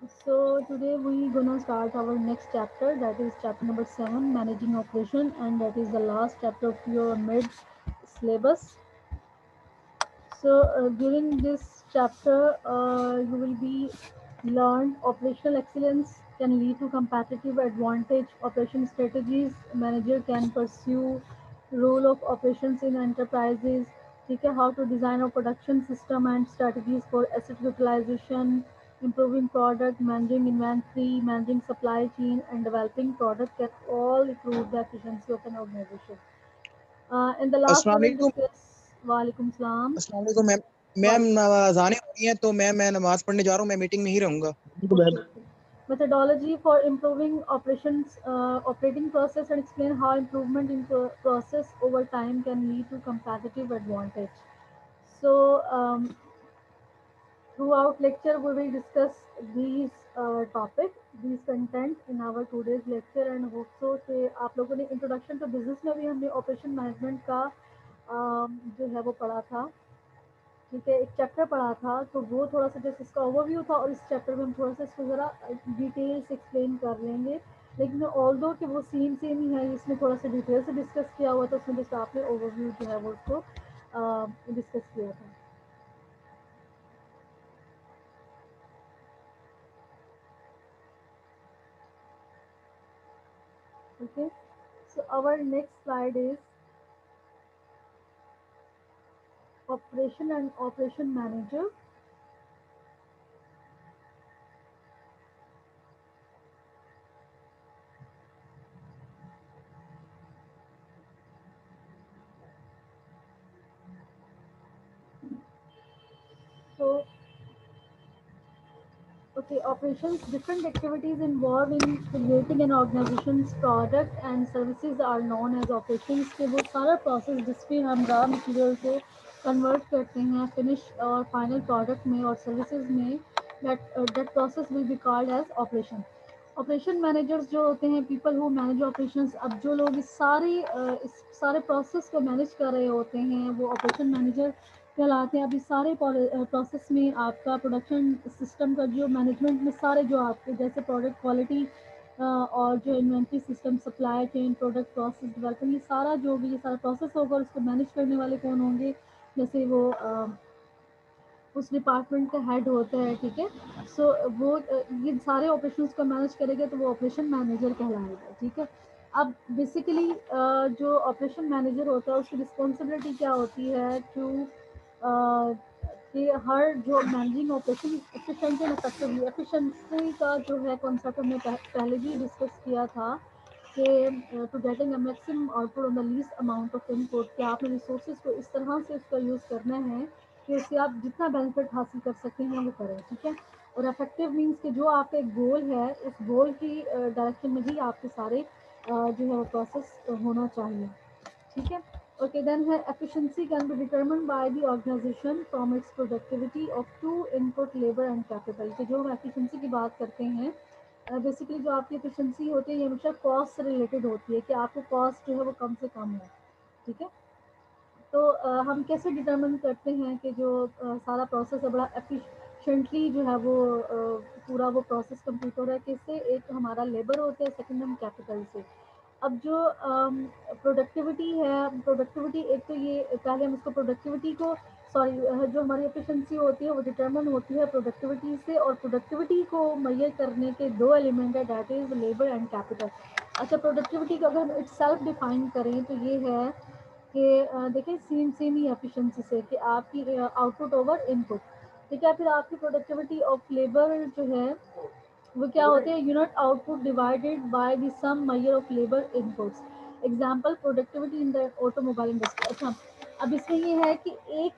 So today we gonna start our next chapter, that is chapter number 7, managing operation, and that is the last chapter of your mid syllabus. So during this chapter, you will be learned operational excellence can lead to competitive advantage. Operation strategies manager can pursue role of operations in enterprises. ठीक है, how to design a production system and strategies for asset utilization, improving product, managing inventory, managing supply chain, and developing product can all improve the efficiency of an organization. In the last, we अस्सलाम will वालेकुम। discuss. Walaikum salam. अस्सलाम वालेकुम ma'am. Ma'am अज़ानें हो रही हैं तो मैं नमाज पढ़ने जा रहा हूँ, मैं मीटिंग में ही रहूँगा। Okay, okay. Methodology for improving operations, operating process, and explain how improvement in process over time can lead to competitive advantage. So, throughout lecture, we will discuss these topic, these content in our today's lecture, and hope so कि आप लोगों ने introduction to business में भी हमने operation management का जो है वो पढ़ा था। ठीक है, एक चैप्टर पढ़ा था तो वो थोड़ा सा जैसे इसका ओवरव्यू था, और इस चैप्टर में हम थोड़ा सा इसको ज़रा डिटेल से एक्सप्लेन कर लेंगे। लेकिन ऑल दो कि वो सेम ही है, इसमें थोड़ा सा डिटेल से डिस्कस किया हुआ था, उसमें जैसे आपने ओवरव्यू जो है वो उसको डिस्कस किया था। Okay, so our next slide is operation and operation manager. So okay, operations, different activities involved in creating an organization's product and services are known as operations। के वो सारा प्रोसेस जिसमें हम रॉ मटेरियल को convert करते हैं finish और final product में और सर्विसेज में, that process will be called as operation. Operation managers जो होते हैं, पीपल हु मैनेज ऑपरेशंस। अब जो लोग इस सारे प्रोसेस को मैनेज कर रहे होते हैं वो ऑपरेशन मैनेजर कहलाते हैं। अब इस सारे प्रोसेस में आपका प्रोडक्शन सिस्टम का जो मैनेजमेंट में सारे जो आपके जैसे प्रोडक्ट क्वालिटी और जो inventory system, supply chain, product process development, ये सारा जो भी ये सारा प्रोसेस होगा और उसको मैनेज करने वाले कौन होंगे, जैसे वो उस डिपार्टमेंट का हेड होता है। ठीक है, सो वो ये सारे ऑपरेशंस को मैनेज करेगा तो वो ऑपरेशन मैनेजर कहलाएगा। ठीक है, अब बेसिकली जो ऑपरेशन मैनेजर होता है उसकी रिस्पॉन्सिबिलिटी क्या होती है टू कि हर जो managing operation efficient and effectively, efficiency का जो है कॉन्सेप्ट हमने पहले भी डिस्कस किया था कि to getting a maximum output on the least amount of input, कि आपने रिसोर्सेज को इस तरह से उसका यूज़ करना है कि उससे आप जितना बेनिफिट हासिल कर सकते हैं वो करें। ठीक है, और इफेक्टिव मीन्स कि जो आपका एक गोल है उस गोल की डायरेक्शन में ही आपके सारे जो है वो प्रोसेस होना चाहिए। ठीक है, ओके, देन है efficiency can be determined by the organisation from its productivity of to input labour and capital. कि जो हम एफिशिएंसी की बात करते हैं, बेसिकली जो आपकी एफिशिएंसी होती है ये हमेशा कॉस्ट से रिलेटेड होती है कि आपको कॉस्ट जो है वो कम से कम हो। ठीक है, तो हम कैसे डिटरमिन करते हैं कि जो सारा प्रोसेस है बड़ा एफिशिएंटली जो है वो पूरा वो प्रोसेस कंप्लीट हो रहा है, किससे? एक हमारा लेबर होता है, सेकंड हम कैपिटल से। अब जो प्रोडक्टिविटी है, प्रोडक्टिविटी एक तो ये पहले हम उसको प्रोडक्टिविटी को सॉरी जो हमारी एफिशिएंसी होती है वो डिटरमिन होती है प्रोडक्टिविटी से, और प्रोडक्टिविटी को मेजर करने के दो एलिमेंट है, that is labour and capital. अच्छा, प्रोडक्टिविटी को अगर हम इट सेल्फ डिफाइन करें तो ये है कि देखिए सेम ही एफिशिएंसी से कि आपकी आउटपुट ओवर इनपुट। ठीक है, फिर आपकी प्रोडक्टिविटी ऑफ लेबर जो है वो क्या होते हैं? Unit output divided by the sum measure of labour inputs. Example productivity in the automobile industry. अच्छा, अब इसमें ये है कि एक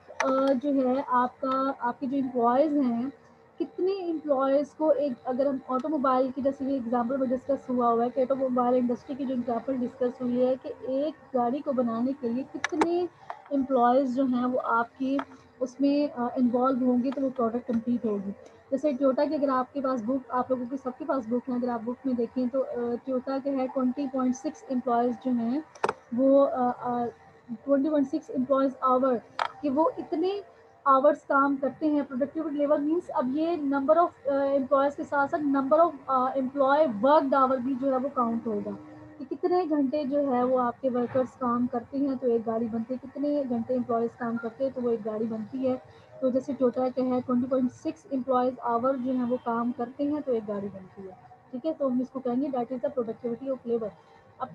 जो है आपके जो एम्प्लॉयज़ हैं, कितने एम्प्लॉयज़ को एक, अगर हम ऑटोमोबाइल की जैसे ये एग्जांपल में डिस्कस हुआ है कि ऑटोमोबाइल इंडस्ट्री की जो एग्जांपल डिस्कस हुई है कि एक गाड़ी को बनाने के लिए कितने एम्प्लॉयज़ जो हैं वो आपकी उसमें इन्वॉल्व होंगे तो वो प्रोडक्ट कंप्लीट होगी। जैसे टोयोटा की अगर आपके पास बुक, आप लोगों की सबके पास बुक है, अगर आप बुक में देखें तो टोयोटा के है 20.6 एम्प्लॉयज़ जो हैं वो 20.6 एम्प्लॉयज़ आवर, कि वो इतने आवर्स काम करते हैं। प्रोडक्टिव लेबर मीन्स अब ये नंबर ऑफ एम्प्लॉयज़ के साथ साथ number of employee worked hour भी जो है वो काउंट होगा कि कितने घंटे जो है वो आपके वर्कर्स काम करते हैं तो एक गाड़ी बनती है, कितने घंटे एम्प्लॉयज़ काम करते हैं तो वो एक गाड़ी बनती है। तो जैसे टोटल का है 20.6 एम्प्लॉयज़ आवर जो है वो काम करते हैं तो एक गाड़ी बनती है। ठीक है, तो हम इसको कहेंगे that is the productivity of labour. अब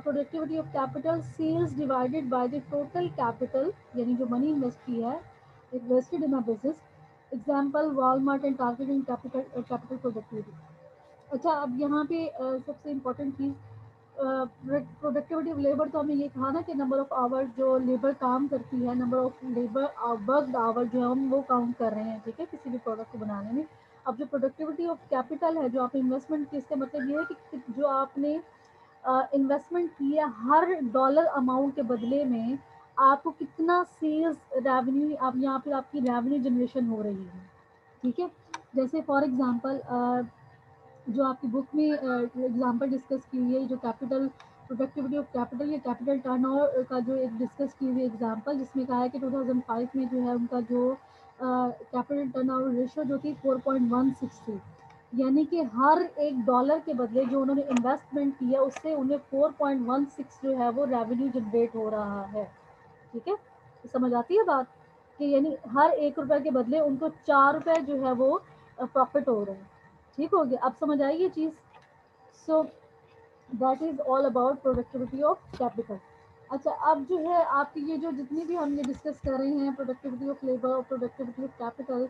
productivity of capital sales divided by the total capital, यानी जो मनी इन्वेस्ट की है invested in a business. Example Walmart and Target in capital productivity. अच्छा, अब यहाँ पे सबसे इम्पोर्टेंट चीज़ प्रोडक्टिविटी ऑफ लेबर, तो हमने ये कहा ना कि नंबर ऑफ आवर जो लेबर काम करती है, number of labour worked hour जो है हम वो काउंट कर रहे हैं, ठीक है, किसी भी प्रोडक्ट को बनाने में। अब जो प्रोडक्टिविटी ऑफ कैपिटल है जो आपने इन्वेस्टमेंट की, इसका मतलब ये है कि जो आपने इन्वेस्टमेंट की है हर डॉलर अमाउंट के बदले में आपको कितना सेल्स रेवेन्यू, आप यहाँ पे आपकी रेवेन्यू जनरेशन हो रही है। ठीक है, जैसे फॉर एग्जांपल जो आपकी बुक में एग्जांपल डिस्कस की हुई है, जो कैपिटल प्रोडक्टिविटी ऑफ कैपिटल या कैपिटल टर्नओवर का जो एक डिस्कस की हुई एग्जांपल, जिसमें कहा है कि 2005 में जो है उनका जो कैपिटल टर्नओवर रेशियो जो थी 4.16 थी, यानी कि हर एक डॉलर के बदले जो उन्होंने इन्वेस्टमेंट किया उससे उन्हें 4.16 जो है वो रेवेन्यू जनरेट हो रहा है। ठीक है, तो समझ आती है बात कि यानी हर एक रुपए के बदले उनको 4 रुपए जो है वो प्रॉफिट हो रहे हैं। ठीक हो गया, अब समझ आई ये चीज़। So that is all about productivity of capital. अच्छा, अब जो है आपकी ये जो जितनी भी हम ये डिस्कस कर रहे हैं प्रोडक्टिविटी ऑफ लेबर और प्रोडक्टिविटी ऑफ कैपिटल,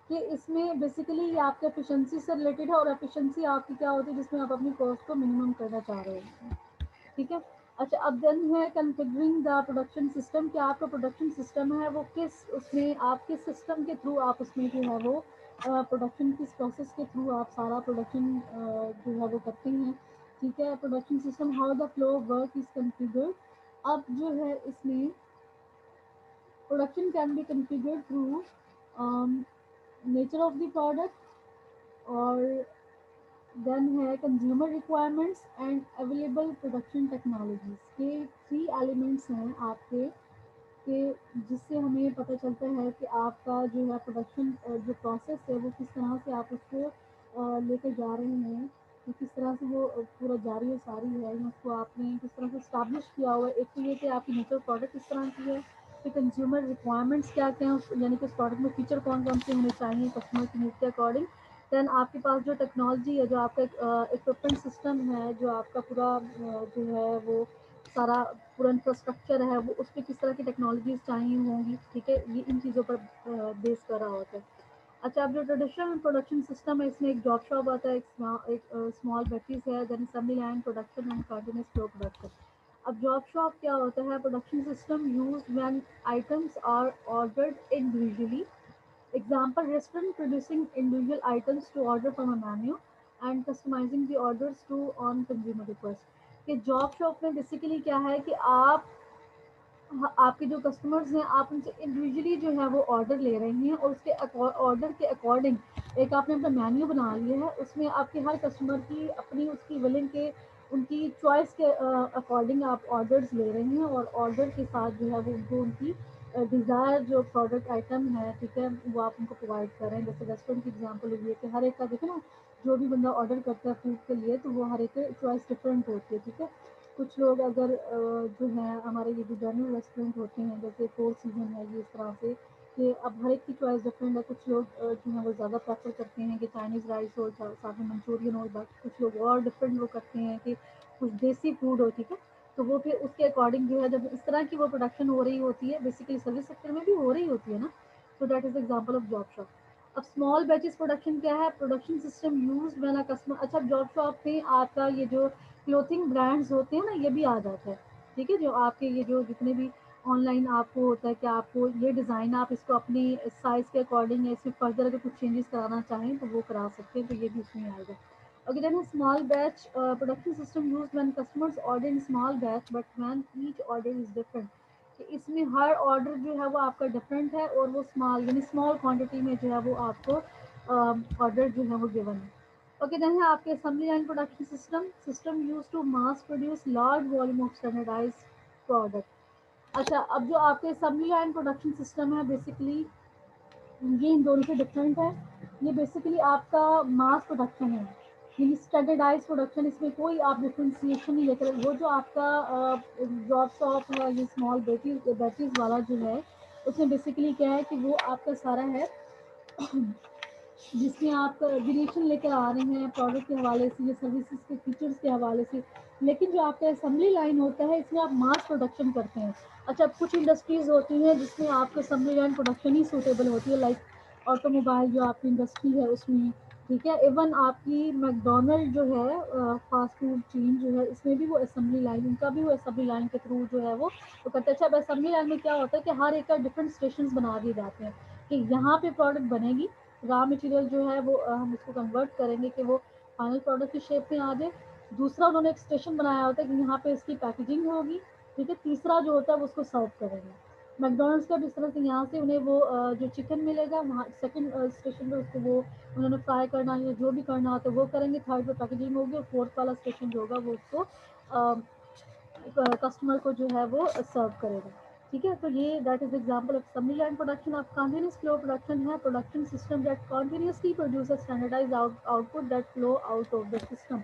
कि इसमें बेसिकली ये आपके एफिशिएंसी से रिलेटेड है, और एफिशिएंसी आपकी क्या होती है जिसमें आप अपनी कॉस्ट को मिनिमम करना चाह रहे हो। ठीक है। अच्छा, अब देन है कॉन्फ़िगरिंग द प्रोडक्शन सिस्टम, कि आपका प्रोडक्शन सिस्टम है वो किस उसमें आप किस सिस्टम के थ्रू आप उसमें जो है वो प्रोडक्शन किस प्रोसेस के थ्रू आप सारा प्रोडक्शन जो है वो करते हैं। ठीक है, production system how the flow work is configured. अब जो है इसमें production can be configured through nature of the product, और देन है consumer requirements and available production technologies के 3 एलिमेंट्स हैं आपके, के जिससे हमें पता चलता है कि आपका जो है प्रोडक्शन जो प्रोसेस है वो किस तरह से आप उसको लेकर जा रहे हैं, कि किस तरह से वो पूरा जारी और सारी है, या उसको आपने किस तरह से स्टैब्लिश किया हुआ है। एक तो ये कि आपकी नेचर प्रोडक्ट किस तरह की है, फिर कंज्यूमर रिक्वायरमेंट्स क्या क्या हैं, यानी कि उस प्रोडक्ट में फीचर कौन कौन से होने चाहिए कस्टमर की नीड के अकॉर्डिंग। देन आपके पास जो टेक्नोलॉजी है, जो आपका इक्विपमेंट सिस्टम है, जो आपका पूरा जो है वो सारा पूरा इंफ्रास्ट्रक्चर है वो उस पर किस तरह की टेक्नोलॉजीज चाहिए होंगी। ठीक है, ये इन चीज़ों पर बेस कर रहा होता है। अच्छा, अब जो ट्रेडिशनल प्रोडक्शन सिस्टम है इसमें एक जॉब शॉप आता है, एक स्मॉल बैटरीज है, then assembly line, production and continuous flow production. अब जॉब शॉप क्या होता है, production system use when items are ordered individually. Example, restaurant producing individual items to order from a menu and customizing the orders to on consumer request। कि job shop में basically क्या है कि आप आपके जो कस्टमर्स हैं आप उनसे इंडिविजुअली जो है वो ऑर्डर ले रहे हैं, और उसके ऑर्डर के अकॉर्डिंग एक आपने अपना मेन्यू बना लिया है, उसमें आपके हर कस्टमर की अपनी उसकी विलिंग के उनकी चॉइस के अकॉर्डिंग आप ऑर्डर्स ले रहे हैं, और ऑर्डर के साथ जो है वो उनको उनकी डिज़ायर जो प्रोडक्ट आइटम है, ठीक है, वो आप उनको प्रोवाइड कर रहे हैं। जैसे रेस्टोरेंट की एग्जांपल हुई है कि हर एक का देखो ना, जो भी बंदा ऑर्डर करता है फूड के लिए तो वो हर एक चॉइस डिफरेंट होती है। ठीक है, कुछ लोग अगर जो है हमारे ये जो जनरल रेस्टोरेंट होते हैं जैसे फोर सीजन है, ये इस तरह से कि अब हर एक की चॉइस डिफरेंट है। कुछ लोग जो है वो ज़्यादा प्रेफर करते हैं कि चाइनीज़ राइस हो, साथ में मंचूरियन हो, बट कुछ लोग और डिफरेंट वो करते हैं कि कुछ देसी फूड हो। ठीक है, तो वो फिर उसके अकॉर्डिंग जो है जब इस तरह की वो प्रोडक्शन हो रही होती है, बेसिकली सर्विस सेक्टर में भी हो रही होती है ना, तो that is example of job shop. अब स्मॉल बैचेस प्रोडक्शन क्या है, production system use when a customer. अच्छा, जॉब शॉप में आपका ये जो क्लोथिंग ब्रांड्स होते हैं ना, ये भी आ जाता है। ठीक है, जो आपके ये जो जितने भी ऑनलाइन आपको होता है कि आपको ये डिज़ाइन आप इसको अपनी साइज़ के अकॉर्डिंग या इसमें फर्दर अगर कुछ चेंजेस कराना चाहें तो वो करा सकते हैं, तो ये भी उसमें आएगा। Okay, then small batch production system use when customers order in small batch but when each order is different. कि इसमें हर ऑर्डर जो है वो आपका डिफरेंट है, और वो स्मॉल यानी स्मॉल क्वांटिटी में जो है वो आपको ऑर्डर जो है वो गिवन है। ओके, देन है आपके assembly line production system, system use to mass produce large volume of standardised product. अच्छा, अब जो आपके असेंबली लाइन प्रोडक्शन सिस्टम है बेसिकली ये इन दोनों से डिफरेंट है। ये बेसिकली आपका मास प्रोडक्शन है, यानी स्टैंडर्डाइज प्रोडक्शन, इसमें कोई आप डिफ्रेंसिएशन नहीं लेकर, वो जो आपका जॉब शॉप है, ये स्मॉल बैटरीज वाला जो है, उसमें बेसिकली क्या है कि वो आपका सारा है जिसमें आप वेरिएशन लेकर आ रहे हैं प्रोडक्ट के हवाले से या सर्विसेज के फीचर्स के हवाले से। लेकिन जो आपका असेंबली लाइन होता है, इसमें आप मास प्रोडक्शन करते हैं। अच्छा, कुछ इंडस्ट्रीज होती हैं जिसमें आपको असेंबली लाइन प्रोडक्शन ही सूटेबल होती है, लाइक ऑटोमोबाइल जो आपकी इंडस्ट्री है उसमें, ठीक है। इवन आपकी मैकडोनल्ड जो है फास्ट फूड चेन जो है, इसमें भी वो असेंबली लाइन, उनका भी वो असेंबली लाइन के थ्रू जो है वो करते हैं। अच्छा, अब असेंबली लाइन में क्या होता है कि हर एक का डिफरेंट स्टेशन बना दिए जाते हैं कि यहाँ पे प्रोडक्ट बनेगी, रॉ मटेरियल जो है वो हम उसको कन्वर्ट करेंगे कि वो फाइनल प्रोडक्ट की शेप में आ जाए। दूसरा उन्होंने एक स्टेशन बनाया होता है कि यहाँ पे इसकी पैकेजिंग होगी, ठीक है। तीसरा जो होता है वो उसको सर्व करेंगे। मैकडोनल्ड्स का भी इस तरह से यहाँ से उन्हें वो जो चिकन मिलेगा वहाँ सेकंड स्टेशन पे उसको वो उन्होंने फ्राई करना है, जो भी करना होता है वो करेंगे, थर्ड पे पैकेजिंग होगी, और फोर्थ वाला स्टेशन जो होगा वो उसको कस्टमर को जो है वो सर्व करेगा, ठीक है। तो ये that is example of assembly line production. Of continuous flow production है production system that continuously produce standardised output that flow out of the system.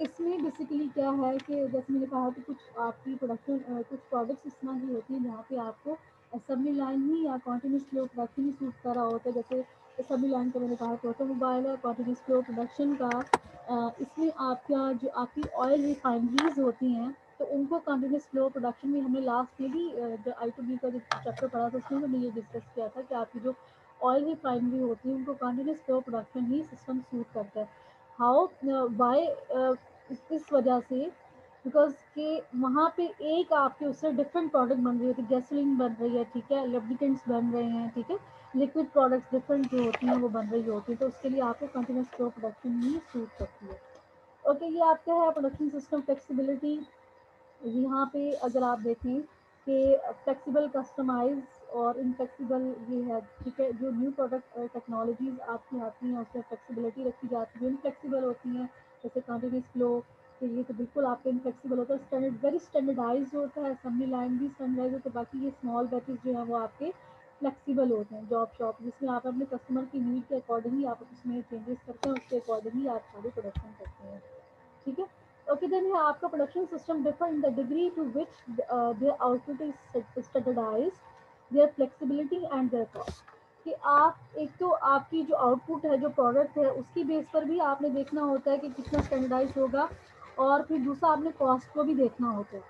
इसमें बेसिकली क्या है कि जैसे मैंने कहा कि कुछ आपकी प्रोडक्शन कुछ प्रोडक्ट्स इस तरह की होती हैं जहाँ पे आपको असेंबली लाइन ही या कॉन्टीन्यूस फ्लो प्रोडक्शन ही सूट कर रहा होता है। जैसे असेंबली लाइन का मैंने कहा कि ऑटोमोबाइल है, कॉन्टीन्यूस फ्लो प्रोडक्शन का इसमें आपका जो आपकी ऑयल रिफाइनरीज होती हैं, तो उनको कंटिन्यूस फ्लो प्रोडक्शन में हमने लास्ट में भी जो आई टू बी का जो चैप्टर पढ़ा था उसमें हमने ये डिस्कस किया था कि आपकी जो ऑयल रिफाइनरी होती है उनको कंटिन्यूस फ्लो प्रोडक्शन ही सिस्टम सूट करता है। हाउ वाई इस वजह से, बिकॉज कि वहाँ पे एक आपके उससे डिफरेंट प्रोडक्ट बन रही होती है, गैसोलीन बन रही है, ठीक है, लुब्रिकेंट्स बन रहे हैं, ठीक है, लिक्विड प्रोडक्ट्स डिफरेंट जो होती हैं वो बन रही होती है, तो उसके लिए आपको कंटिन्यूस फ्लो प्रोडक्शन ही सूट करती है। ओके, ये आपका है प्रोडक्शन सिस्टम फ्लेक्सिबिलिटी। यहाँ पे अगर आप देखें कि फ्लेक्सिबल, कस्टमाइज और इनफ्लेक्सिबल ये है, ठीक है। जो न्यू प्रोडक्ट टेक्नोलॉजीज आपकी आती हैं उसमें फ्लेक्सिबिलिटी रखी जाती है, जो इनफ्लेक्सिबल होती हैं जैसे कंटिन्यूस फ्लो, तो ये तो बिल्कुल आपका इनफ्लेक्सिबल होता है। स्टैंडर्ड वेरी स्टैंडर्डाइज होता है, असेंबली लाइन भी स्टैंडर्डाइज होता है। बाकी ये स्मॉल बैचेस जो है वो आपके फ्लेक्सिबल होते हैं, जॉब शॉप, जिसमें आप अपने कस्टमर की नीड के अकॉर्डिंगली आप उसमें चेंजेस करते हैं, उसके अकॉर्डिंगली आप सारी प्रोडक्शन करते हैं, ठीक है। ओके, देन है आपका production system differ in the degree to which their output is standardised, their flexibility and their cost. कि आप एक तो आपकी जो आउटपुट है, जो प्रोडक्ट है, उसकी बेस पर भी आपने देखना होता है कि कितना स्टैंडर्डाइज होगा, और फिर दूसरा आपने कॉस्ट को भी देखना होता है।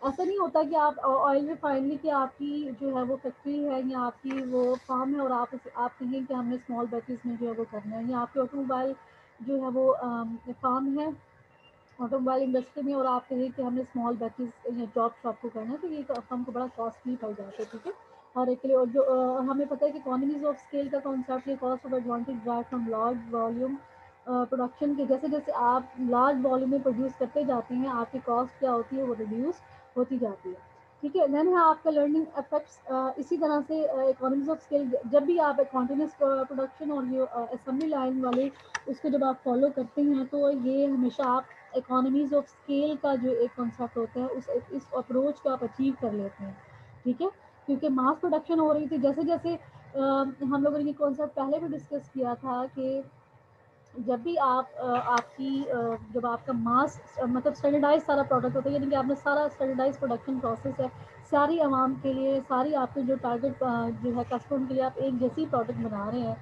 ऐसा नहीं होता कि आप ऑयल रिफाइनरी की आपकी जो है वो फैक्ट्री है या आपकी वो फार्म है और आप कहें कि हमने स्मॉल बैचेस में जो है वो करना है, या आपके ऑटोमोबाइल जो है वो फार्म है ऑटोमोबाइल इंडस्ट्री में, और आप कहें कि हमने स्मॉल बैचेस या जॉब शॉप को करना है, तो ये तो हमको बड़ा कॉस्टली पड़ जाता है, ठीक है, हर एक के लिए। और जो हमें पता है कि इकोनॉमीज ऑफ स्केल का कॉन्सेप्ट, ये cost of advantage drive from large volume production के, जैसे जैसे आप लार्ज वॉल्यूम में प्रोड्यूस करते जाते हैं आपकी कॉस्ट क्या होती है वो रिड्यूस होती जाती है, ठीक है। देन है आपका लर्निंग इफेक्ट्स। इसी तरह से इकोनॉमीज ऑफ स्केल, जब भी आप कॉन्टिन्यूस प्रोडक्शन और ये असेंबली लाइन वाले उसको जब आप फॉलो करते हैं, तो ये हमेशा आप इकोनॉमीज ऑफ स्केल का जो एक कॉन्सेप्ट होता है उस इस अप्रोच को आप अचीव कर लेते हैं, ठीक है। क्योंकि मास प्रोडक्शन हो रही थी, जैसे जैसे हम लोगों ने ये कॉन्सेप्ट पहले भी डिस्कस किया था कि जब भी आप जब आपका मास मतलब स्टैंडर्डाइज सारा प्रोडक्ट होता है, यानी कि आपने सारा स्टैंडर्डाइज प्रोडक्शन प्रोसेस है, सारी आवाम के लिए, सारी आपके जो टारगेट जो है कस्टमर के लिए आप एक जैसी प्रोडक्ट बना रहे हैं,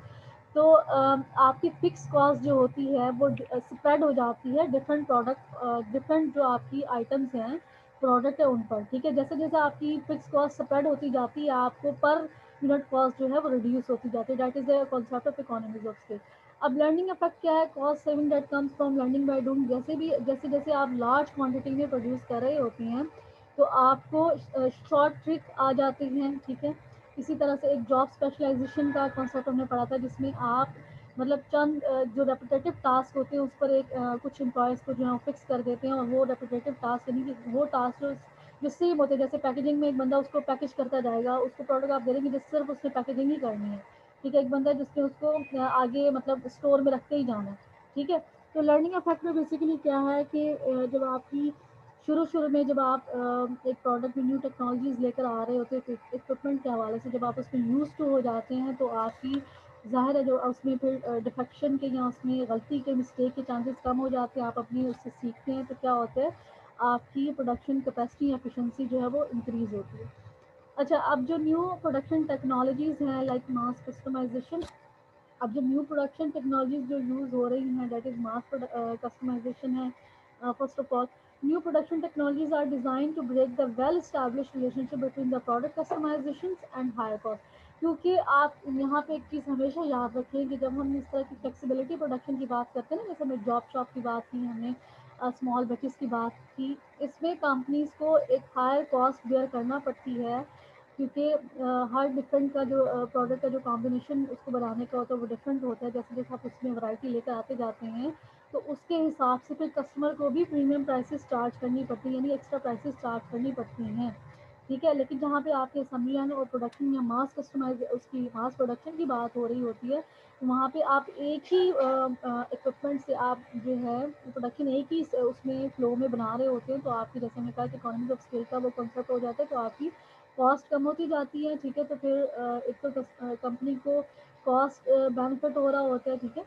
तो आपकी फिक्स कॉस्ट जो होती है वो स्प्रेड हो जाती है डिफरेंट प्रोडक्ट, डिफरेंट जो आपकी आइटम्स हैं, प्रोडक्ट है उन पर, ठीक है। जैसे जैसे आपकी फिक्स कॉस्ट स्प्रेड होती जाती है, आपको पर यूनिट कॉस्ट जो है वो रिड्यूस होती जाती है। That is the concept of economies of scale. अब लर्निंग इफेक्ट क्या है? Cost saving that comes from learning by doing. जैसे जैसे आप लार्ज क्वांटिटी में प्रोड्यूस कर रहे होती हैं, तो आपको शॉर्ट ट्रिक आ जाती हैं, ठीक है। इसी तरह से एक जॉब स्पेशलाइजेशन का कॉन्सेप्ट हमने पढ़ा था, जिसमें आप मतलब चंद जो रेपिटेटिव टास्क होते हैं उस पर एक कुछ एम्प्लॉयज़ को जो है फिक्स कर देते हैं, और वो रेपिटेटिव टास्क यानी कि वो टास्क जो सेम होते हैं, जैसे पैकेजिंग में एक बंदा उसको पैकेज करता जाएगा, उसको प्रोडक्ट आप दे देंगे जिससे सिर्फ उसने पैकेजिंग ही करनी है, ठीक है। एक बंदा है जिसने उसको आगे मतलब स्टोर में रखते ही जाना है, ठीक है। तो लर्निंग इफेक्ट में बेसिकली क्या है कि जब आपकी शुरू में जब आप एक प्रोडक्ट में न्यू टेक्नोलॉजीज़ लेकर आ रहे होते हैं इक्विपमेंट के हवाले से, जब आप उसमें यूज़ टू हो जाते हैं तो आपकी ज़ाहिर है जो उसमें फिर डिफेक्शन के या उसमें गलती के मिस्टेक के चांसेस कम हो जाते हैं, आप अपनी उससे सीखते हैं तो क्या होता है आपकी प्रोडक्शन कैपेसिटी या एफिशिएंसी जो है वो इंक्रीज़ होती है। अच्छा, अब जो न्यू प्रोडक्शन टेक्नोलॉजीज़ हैं लाइक मास कस्टमाइजेशन, अब जो न्यू प्रोडक्शन टेक्नोलॉजीज जो यूज़ हो रही हैं दैट इज़ मास कस्टमाइजेशन है। First of all, new production technologies are design to break the well established relationship between the product customisation and higher cost. क्योंकि आप यहाँ पे एक चीज़ हमेशा याद रखें कि जब हम इस तरह की फ्लेक्सिबिलिटी प्रोडक्शन की बात करते हैं ना, जैसे हमने जॉब शॉप की बात की, हमने स्मॉल बैचेस की बात की, इसमें कंपनीज को एक हायर कॉस्ट बेयर करना पड़ती है क्योंकि हर डिफरेंट का जो प्रोडक्ट का जो कॉम्बिनेशन उसको बनाने का होता है वो डिफरेंट होता है। जैसे जैसे आप उसमें वैरायटी लेकर आते जाते हैं तो उसके हिसाब से फिर कस्टमर को भी प्रीमियम प्राइसेस चार्ज करनी पड़ती है, यानी एक्स्ट्रा प्राइसेस चार्ज करनी पड़ती हैं। ठीक है, लेकिन जहाँ पे आपके असेंबली लाइन और प्रोडक्शन या मास कस्टमाइज उसकी मास प्रोडक्शन की बात हो रही होती है, तो वहाँ पे आप एक ही इक्विपमेंट से आप जो है प्रोडक्शन एक ही उसमें फ्लो में बना रहे होते हैं, तो आपकी जैसे मैंने कहा कि इकोनॉमीज ऑफ स्केल का वो कॉन्सेप्ट हो जाता है, तो आपकी कॉस्ट कम होती जाती है। ठीक है, तो फिर एक तो कंपनी को कॉस्ट बेनिफिट हो रहा होता है। ठीक है,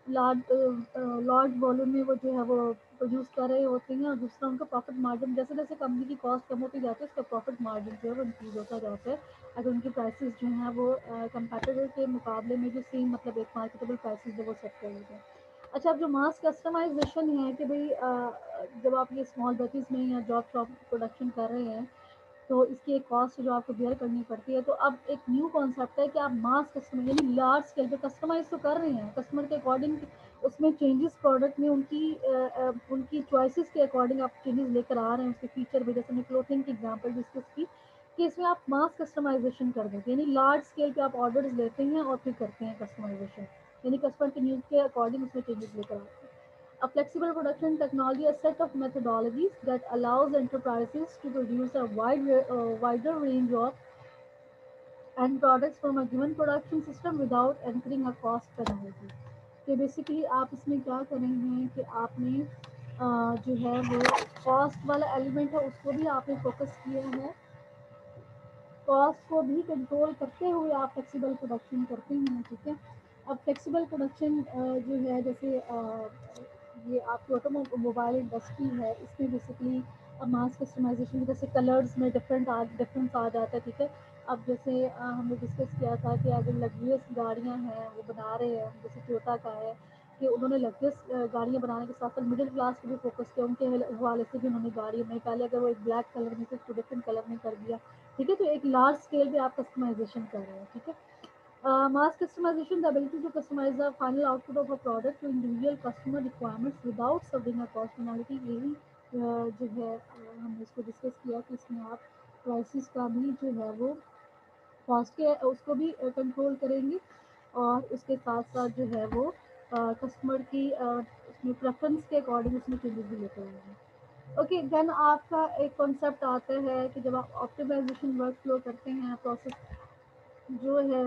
लार्ज वॉल्यूम में वो जो है वो प्रोड्यूस कर रहे होते हैं, और दूसरा उनका प्रॉफिट मार्जिन, जैसे जैसे कंपनी की कॉस्ट कम होती जाती है उसका प्रॉफिट मार्जिन जो है वो इंक्रीज होता जाता है, अगर उनकी प्राइसेस जो हैं वो कंपेटिटर के मुकाबले में जो सेम मतलब एक मार्केटेबल प्राइसेस जो वो सेट कर लेते हैं। अच्छा, अब जो मास कस्टमाइजेशन है कि भाई जब आप ये स्मॉल बैचेस में या जॉब शॉप प्रोडक्शन कर रहे हैं तो इसकी एक कॉस्ट जो आपको बेयर करनी पड़ती है। तो अब एक न्यू कॉन्सेप्ट है कि आप मास कस्टमर यानी लार्ज स्केल पे कस्टमाइज़ तो कर रहे हैं, कस्टमर के अकॉर्डिंग उसमें चेंजेस प्रोडक्ट में उनकी चॉइसेस के अकॉर्डिंग आप चेंजेस लेकर आ रहे हैं उसके फीचर में। जैसे मैंने क्लोथिंग की एग्जांपल डिस्कस की कि इसमें आप मास कस्टमाइजेशन कर देते हैं, यानी लार्ज स्केल पे आप ऑर्डर्स लेते हैं और फिर करते हैं कस्टमाइजेशन, यानी कस्टमर के नीड्स के अकॉर्डिंग उसमें चेंजेस लेकर आते हैं। A flexible production technology, a set of methodologies that allows enterprises to produce a wider range of end products from a given production system without incurring a cost penalty. तो basically आप इसमें क्या करेंगे कि आपने जो है वो कॉस्ट वाला एलिमेंट है उसको भी आपने फोकस किया है, कॉस्ट को भी कंट्रोल करते हुए आप फ्लेक्सिबल प्रोडक्शन करते हैं। ठीक है, अब फ्लेक्सिबल प्रोडक्शन जो है जैसे ये आपकी ऑटोमोबाइल इंडस्ट्री है, इसमें बेसिकली अब मास कस्टमाइजेशन की जैसे कलर्स में डिफरेंस आ जाता है। ठीक है, अब जैसे हमने डिस्कस किया था कि अगर लग्जरियस गाड़ियाँ हैं वो बना रहे हैं, जैसे टोयोटा का है कि उन्होंने लग्जरियस गाड़ियाँ बनाने के साथ साथ मिडिल क्लास पे भी फोकस किया, उनके हवाले से भी उन्होंने गाड़ी में पहले अगर वो एक ब्लैक कलर में से उसको डिफरेंट कलर में कर दिया। ठीक है, तो एक लार्ज स्केल पे आप कस्टमाइजेशन कर रहे हैं। ठीक है, mass customization, the ability to customize the final output of a product to individual customer requirements without serving a cost penalty, यही जो है हमने इसको डिस्कस किया कि इसमें आप प्राइसेस का भी जो है वो कॉस्ट के उसको भी कंट्रोल करेंगे, और उसके साथ साथ जो है वो कस्टमर की उसमें प्रेफरेंस के अकॉर्डिंग उसमें चेंजेस भी लेते रहेंगे। ओके, देन आपका एक कॉन्सेप्ट आता है कि जब आप ऑप्टिमाइजेशन वर्क फ्लो करते हैं, प्रोसेस जो है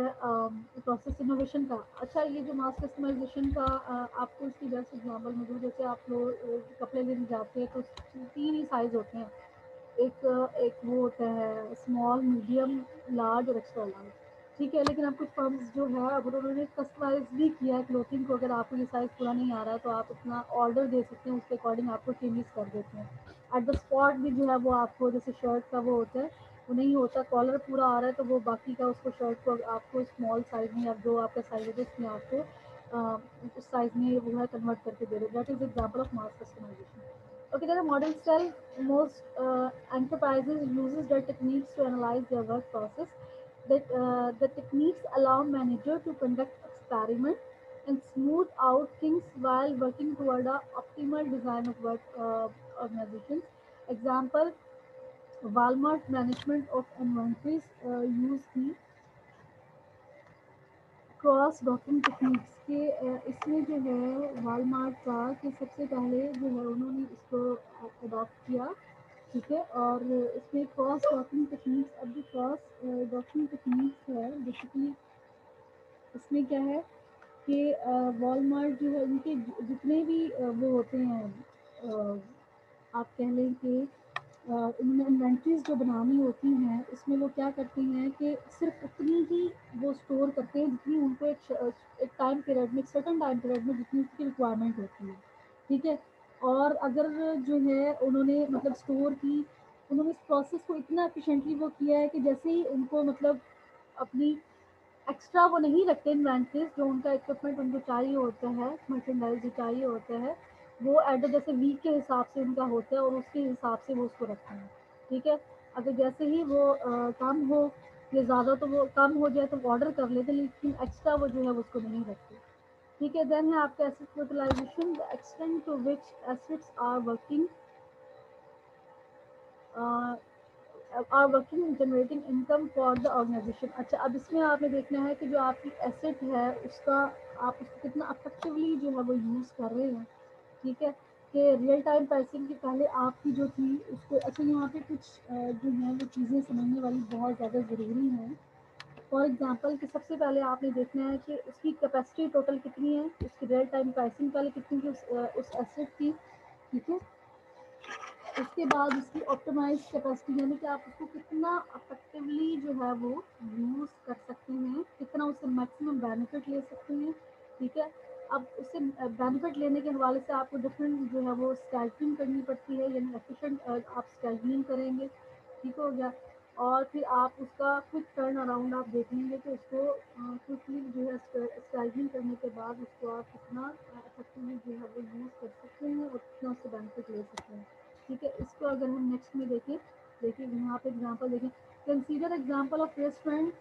प्रोसेस इनोवेशन का। अच्छा, ये जो मास कस्टमाइजेशन का आपको इसकी बेस्ट एग्जांपल मैं दूँ, जैसे आप लोग कपड़े लेने जाते हैं तो तीन ही साइज़ होते हैं, एक एक वो होता है स्मॉल, मीडियम, लार्ज और एक्स्ट्रा लार्ज। ठीक है, लेकिन अब कुछ फर्म्स जो है अगर उन्होंने कस्टमाइज भी किया है क्लोथिंग को, अगर आपको ये साइज़ पूरा नहीं आ रहा है तो आप अपना ऑर्डर दे सकते हैं, उसके अकॉर्डिंग आपको चेंजेस कर देते हैं। एट द स्पॉट भी जो है वो आपको, जैसे शर्ट का वो होता है, वो नहीं होता कॉलर पूरा आ रहा है तो वो बाकी का उसको शर्ट को आपको स्मॉल साइज में या जो आपका साइज है उसमें आपको उस साइज में वो है कन्वर्ट करके दे रहे, that is example of mass customisation. Okay, then a modern style, most enterprises uses their techniques to analyze their work process. That the techniques allow manager to conduct experiment and smooth out things while working toward a optimal design of work organizations. Example, Walmart management of inventories use the cross docking techniques के इसमें जो है Walmart का कि सबसे पहले जो है उन्होंने इसको अडॉप्ट किया। ठीक है, और इसमें क्रॉस डॉकिंग टेक्निक्स, अब जो क्रॉस डॉकिंग टेक्निक्स है बेसिकली इसमें क्या है कि वॉलमार्ट जो है उनके जितने भी वो होते हैं आप कह लें कि उन्होंने इन्वेंट्रीज जो बनानी होती हैं उसमें वो क्या करते हैं कि सिर्फ उतनी ही वो स्टोर करते हैं जितनी उनको एक टाइम पीरियड में, एक सर्टन टाइम पीरियड में जितनी उसकी रिक्वायरमेंट होती है, ठीक है। और अगर जो है उन्होंने मतलब स्टोर की, उन्होंने इस प्रोसेस को इतना एफिशिएंटली वो किया है कि जैसे ही उनको मतलब अपनी एक्स्ट्रा वो नहीं रखते इन्वेंट्रीज, जो उनका इक्विपमेंट उनको चाहिए होता है, मर्चेंडाइज जो चाहिए होता है, वो एट जैसे वीक के हिसाब से उनका होता है और उसके हिसाब से वो उसको रखते हैं, ठीक है। अगर जैसे ही वो कम हो या ज़्यादा, तो वो कम हो जाए तो ऑर्डर कर लेते, लेकिन एक्स्ट्रा वो जो है वो उसको नहीं रखते, ठीक है। देन है आपका asset utilisation, the extent to which assets are working generating income for the organisation. अच्छा, अब इसमें आपने देखना है कि जो आपकी एसेट है उसका, आप उसको कितना अफेक्टिवली जो है वो यूज़ कर रहे हैं, ठीक है। कि रियल टाइम प्राइसिंग की पहले आपकी जो थी उसको, अच्छा यहाँ पे कुछ जो है वो चीज़ें समझने वाली बहुत ज़्यादा ज़रूरी हैं। फॉर एग्जांपल कि सबसे पहले आपने देखना है कि उसकी कैपेसिटी टोटल कितनी है, उसकी रियल टाइम प्राइसिंग पहले कितनी थी उस एसेट की, ठीक है। उसके बाद उसकी ऑप्टिमाइज कैपेसिटी, यानी कि आप उसको कितना अफेक्टिवली जो है वो यूज़ कर सकते हैं, कितना उससे मैक्सिमम बेनिफिट ले सकते हैं, ठीक है। अब उससे बेनिफिट लेने के हवाले से आपको डिफरेंट जो है वो स्केड्यूलिंग करनी पड़ती है, यानी एफिशिएंट आप स्केड्यूलिंग करेंगे, ठीक हो गया। और फिर आप उसका क्विक टर्न अराउंड आप देखेंगे कि उसको क्विकली जो है स्केड्यूलिंग करने के बाद उसको आप कितना इफेक्टिवली जो है वो यूज़ कर सकते हैं और कितना उससे बेनिफिट ले सकते हैं, ठीक है। इसको अगर हम नेक्स्ट में देखें, देखिए यहाँ पे एग्जांपल देखें, consider example of restaurant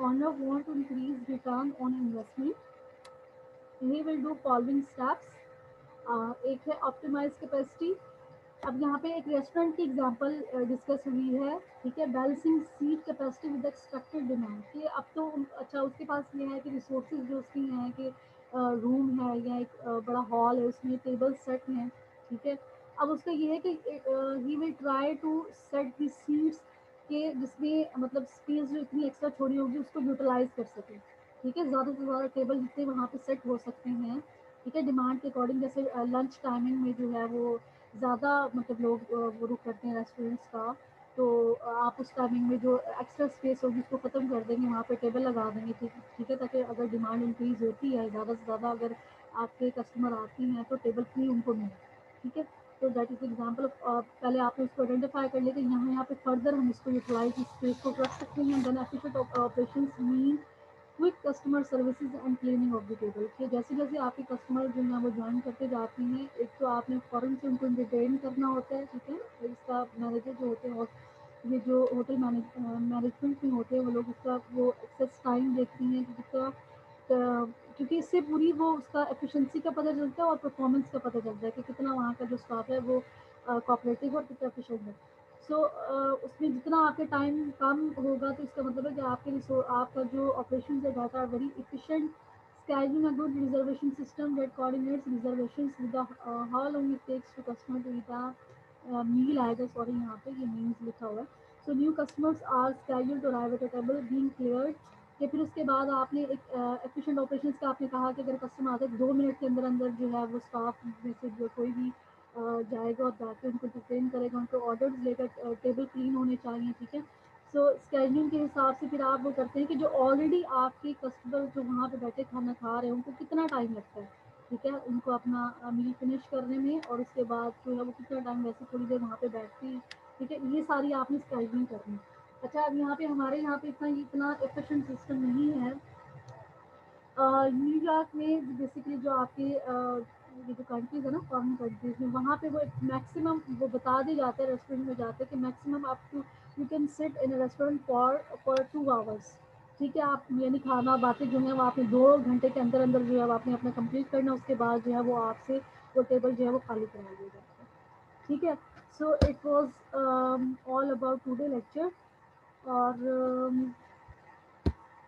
owner want to increase return on investment, he will do following steps. एक है ऑप्टिमाइज कैपेसिटी। अब यहाँ पे एक रेस्टोरेंट की एग्जांपल डिस्कस हुई है, ठीक है। Balancing seat capacity with expected demand, कि अब तो अच्छा उसके पास ये है कि रिसोर्सेज जो उसकी हैं कि रूम है या एक बड़ा हॉल है, उसमें टेबल सेट हैं, ठीक है। अब उसका ये है कि he will try to set the seats के जिसमें मतलब स्पेस जो इतनी एक्स्ट्रा छोड़ी होगी उसको यूटिलाइज कर सके, ठीक है। ज़्यादा से ज़्यादा टेबल जितने वहाँ पे सेट हो सकते हैं, ठीक है, डिमांड के अकॉर्डिंग। जैसे लंच टाइमिंग में जो है वो ज़्यादा मतलब लोग वो रुक करते हैं रेस्टोरेंट्स का, तो आप उस टाइमिंग में जो एक्स्ट्रा स्पेस होगी उसको ख़त्म कर देंगे, वहाँ पे टेबल लगा देंगे, ठीक ठीक है, ताकि अगर डिमांड इंक्रीज़ होती है ज़्यादा से ज़्यादा, अगर आपके कस्टमर आती हैं तो टेबल फ्री उनको मिले, ठीक है। तो दैट इज़ एग्जांपल ऑफ, पहले आपने उसको आइडेंटिफाई कर लिया कि यहाँ पे फर्दर हम इसको यूटिलाइज इस स्पेस को कर सकते हैं। Then efficient operations mean quick customer services and cleaning of the table, कि जैसे जैसे आपके कस्टमर जो है वो ज्वाइन करते जाते हैं, एक तो आपने फ़ौरन से उनको इंटरटेन करना होता है, ठीक है। इसका मैनेजर जो होते हैं, और ये जो होटल मैनेजमेंट में होते हैं वो लोग उसका वो एक्सेस टाइम देखते हैं कि कितना, क्योंकि इससे पूरी वो उसका एफिशिएंसी का पता चलता है और परफॉर्मेंस का पता चलता है कि कितना वहाँ का जो स्टाफ है वो कोऑपरेटिव और कितना एफिशिएंट है। सो उसमें जितना आपके टाइम कम होगा तो इसका मतलब है कि आपका जो ऑपरेशन है that are very efficient, scheduling a good reservation system that coordinates reservations with the how long it takes to customer to eat a meal आएगा, सॉरी यहाँ पे ये मील्स लिखा हुआ है। So new customers are scheduled to arrive at a table being cleared, कि फिर उसके बाद आपने एक एफिशिएंट ऑपरेशंस का आपने कहा कि अगर कस्टमर आते 2 मिनट के अंदर अंदर जो है वो स्टाफ में से जो कोई भी जाएगा और जाके उनको डिटेन करेगा, उनको ऑर्डर्स लेकर टेबल क्लीन होने चाहिए, ठीक है। सो स्केड्यूलिंग के हिसाब से फिर आप वो करते हैं कि जो ऑलरेडी आपके कस्टमर जो वहाँ पे बैठे खाना खा रहे हैं उनको कितना टाइम लगता है, ठीक है, उनको अपना मील फिनिश करने में, और उसके बाद जो है वो कितना टाइम वैसे थोड़ी देर वहाँ पे बैठते हैं, ठीक है। ये सारी आपने स्केड्यूलिंग करनी है। अच्छा, अब यहाँ पे हमारे यहाँ पे इतना एफिशिएंट सिस्टम नहीं है। न्यूयॉर्क में बेसिकली जो आपके ये जो कंट्रीज है ना, फॉरेन कंट्रीज में, वहाँ पे वो एक मैक्सिमम वो बता दिया जाता है रेस्टोरेंट में जाते हैं कि maximum up to you can sit in a restaurant for 2 hours, ठीक है। आप यानी खाना बातें जो है वो आपने 2 घंटे के अंदर अंदर जो है वो आपने अपना कंप्लीट करना, उसके बाद जो है वो आपसे वो टेबल जो है वो खाली करा दिया जाता है, ठीक है। So it was all about today lecture. और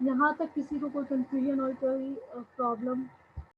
यहाँ तक किसी को कोई कंफ्यूजन और कोई प्रॉब्लम